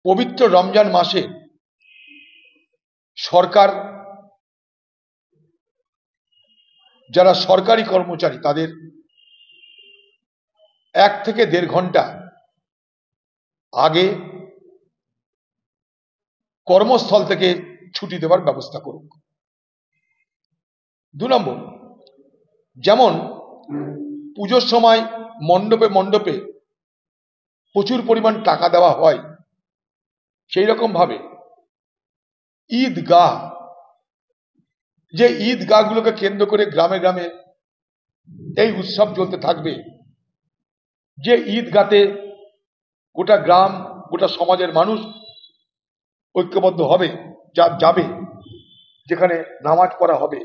পবিত্র রমজান মাসে সরকার যারা সরকারি কর্মচারী তাদের 1 থেকে 1.5 ঘন্টা আগে কর্মস্থল থেকে ছুটি দেওয়ার ব্যবস্থা করুক। 2 নম্বর, যেমন পুজোর সময় মণ্ডপে মণ্ডপে প্রচুর পরিমাণ টাকা দেওয়া হয়, সেই রকম ভাবে ঈদগাহ, যে ঈদগাহগুলোকে কেন্দ্র করে গ্রামে গ্রামে এই উৎসব চলতে থাকবে, যে ঈদগাতে গোটা গ্রাম গোটা সমাজের মানুষ ঐক্যবদ্ধ হবে, যাবে, যেখানে নামাজ পড়া হবে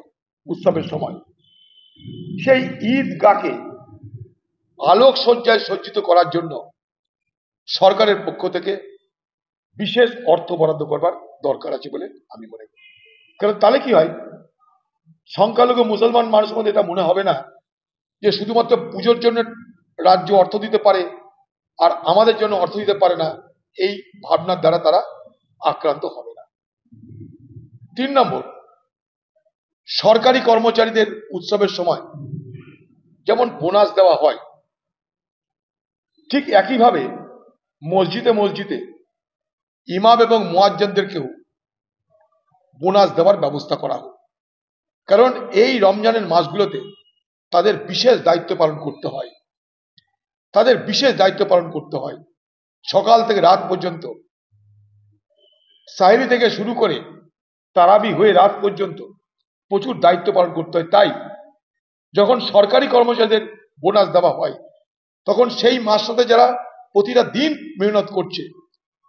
উৎসবের সময়, সেই ঈদগাহকে আলোক সজ্জায় সজ্জিত করার জন্য সরকারের পক্ষ থেকে বিশেষ অর্থ বরাদ্দ করবার দরকার আছে বলে আমি মনে করি। কারণ তাহলে কি হয়, সংখ্যালঘু মুসলমান মানুষের মধ্যে এটা মনে হবে না যে শুধুমাত্র পুজোর জন্য রাজ্য অর্থ দিতে পারে আর আমাদের জন্য অর্থ দিতে পারে না, এই ভাবনার দ্বারা তারা আক্রান্ত হবে না। 3 নম্বর, সরকারি কর্মচারীদের উৎসবের সময় যেমন বোনাস দেওয়া হয়, ঠিক একইভাবে মসজিদে মসজিদে ইমাম এবং মুয়াজ্জিনদেরকেও বোনাস দেওয়ার ব্যবস্থা করা হোক। কারণ এই রমজানের মাসগুলোতে তাদের বিশেষ দায়িত্ব পালন করতে হয়, সকাল থেকে রাত পর্যন্ত, সাহেরি থেকে শুরু করে তারাবি হয়ে রাত পর্যন্ত প্রচুর দায়িত্ব পালন করতে হয়। তাই যখন সরকারি কর্মচারীদের বোনাস দেওয়া হয়, তখন সেই মাসটাতে যারা প্রতিটা দিন মেহনত করছে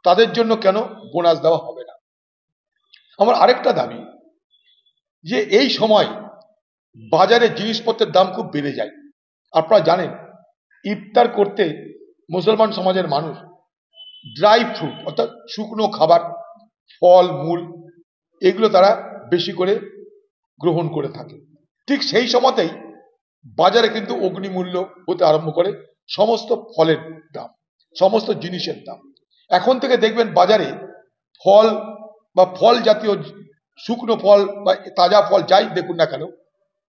তাদের জন্য কেন বোনাস দেওয়া হবে না? আমার আরেকটা দাবি, যে এই সময় বাজারে জিনিসপত্রের দাম খুব বেড়ে যায়। আপনারা জানেন, ইফতার করতে মুসলমান সমাজের মানুষ ড্রাই ফ্রুট অর্থাৎ শুকনো খাবার, ফল মূল, এগুলো তারা বেশি করে গ্রহণ করে থাকে। ঠিক সেই সময়তেই বাজারে কিন্তু অগ্নিমূল্য হতে আরম্ভ করে সমস্ত ফলের দাম, সমস্ত জিনিসের দাম। এখন থেকে দেখবেন বাজারে ফল বা ফল জাতীয় শুকনো ফল বা তাজা ফল যাই দেখুন না কেন,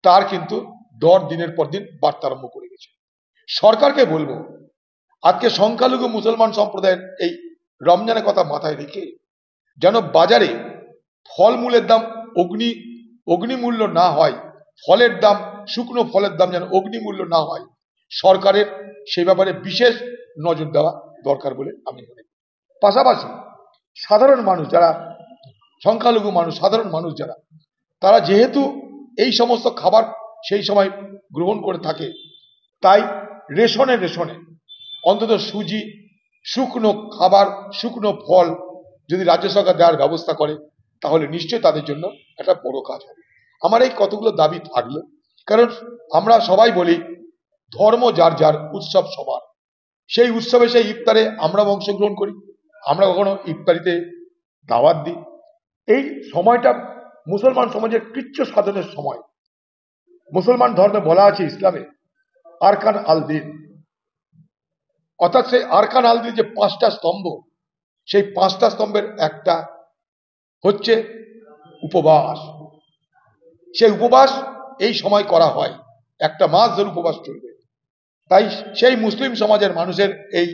তার কিন্তু দর দিনের পর দিন বাড়তে আরম্ভ করে গেছে। সরকারকে বলবো, আজকে সংখ্যালঘু মুসলমান সম্প্রদায়ের এই রমজানের কথা মাথায় রেখে যেন বাজারে ফলমূলের দাম অগ্নিমূল্য না হয়, ফলের দাম, শুকনো ফলের দাম যেন অগ্নিমূল্য না হয়, সরকারের সেই ব্যাপারে বিশেষ নজর দেওয়া দরকার বলে আমি মনে করি। পাশাপাশি সাধারণ মানুষ যারা, সংখ্যালঘু মানুষ, সাধারণ মানুষ যারা, তারা যেহেতু এই সমস্ত খাবার সেই সময় গ্রহণ করে থাকে, তাই রেশনে অন্তত সুজি, শুকনো খাবার, শুকনো ফল যদি রাজ্য সরকার দেওয়ার ব্যবস্থা করে, তাহলে নিশ্চয়ই তাদের জন্য একটা বড় কাজ হবে। আমার এই কতগুলো দাবি থাকলো, কারণ আমরা সবাই বলি ধর্ম যার যার, উৎসব সবার। সেই উৎসবে, সেই ইফতারে আমরা অংশগ্রহণ করি, আমরা কখনো ইফতারিতে দাওয়াত দিই। এই সময়টা মুসলমান সমাজের কৃচ্ছ সাধনের সময়। মুসলমান ধর্মে বলা আছে, ইসলামে, আরকান আল দিন, অর্থাৎ সেই আরকান আল দিন যে 5টা স্তম্ভ, সেই 5টা স্তম্ভের একটা হচ্ছে উপবাস। সেই উপবাস এই সময় করা হয়, 1 মাস ধরে উপবাস চলবে। তাই সেই মুসলিম সমাজের মানুষের এই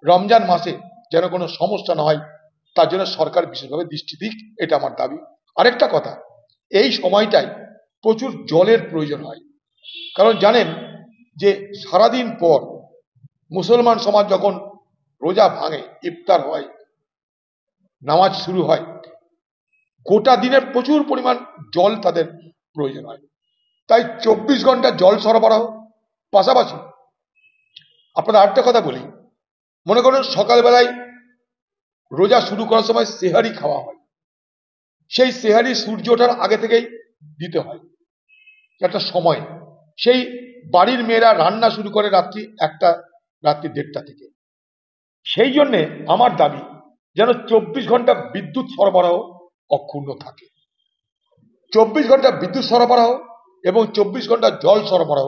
রমজান মাসে যেন কোনো সমস্যা না হয়, তার জন্য সরকার বিশেষভাবে দৃষ্টি দিক, এটা আমার দাবি। আরেকটা কথা, এই সময়টাই প্রচুর জলের প্রয়োজন হয়। কারণ জানেন যে সারাদিন পর মুসলমান সমাজ যখন রোজা ভাঙে, ইফতার হয়, নামাজ শুরু হয়, গোটা দিনের প্রচুর পরিমাণ জল তাদের প্রয়োজন হয়। তাই 24 ঘন্টা জল সরবরাহ। পাশাপাশি আপনাদের আরেকটা কথা বলি, মনে করুন সকালবেলায় রোজা শুরু করার সময় সেহারি খাওয়া হয়, সেই সেহারি সূর্য ওঠার আগে থেকেই দিতে হয় একটা সময়। সেই বাড়ির মেয়েরা রান্না শুরু করে রাত্রি 1টা থেকে। সেই জন্যে আমার দাবি যেন 24 ঘন্টা বিদ্যুৎ সরবরাহ অক্ষুণ্ণ থাকে। 24 ঘন্টা বিদ্যুৎ সরবরাহ এবং 24 ঘন্টা জল সরবরাহ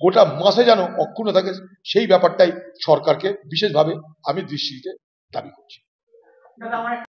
গোটা মাসে যেন অক্ষুণ্ণ থাকে, সেই ব্যাপারটাই সরকারকে বিশেষভাবে আমি দৃষ্টি দিতে দাবি করছি। দাদা আমার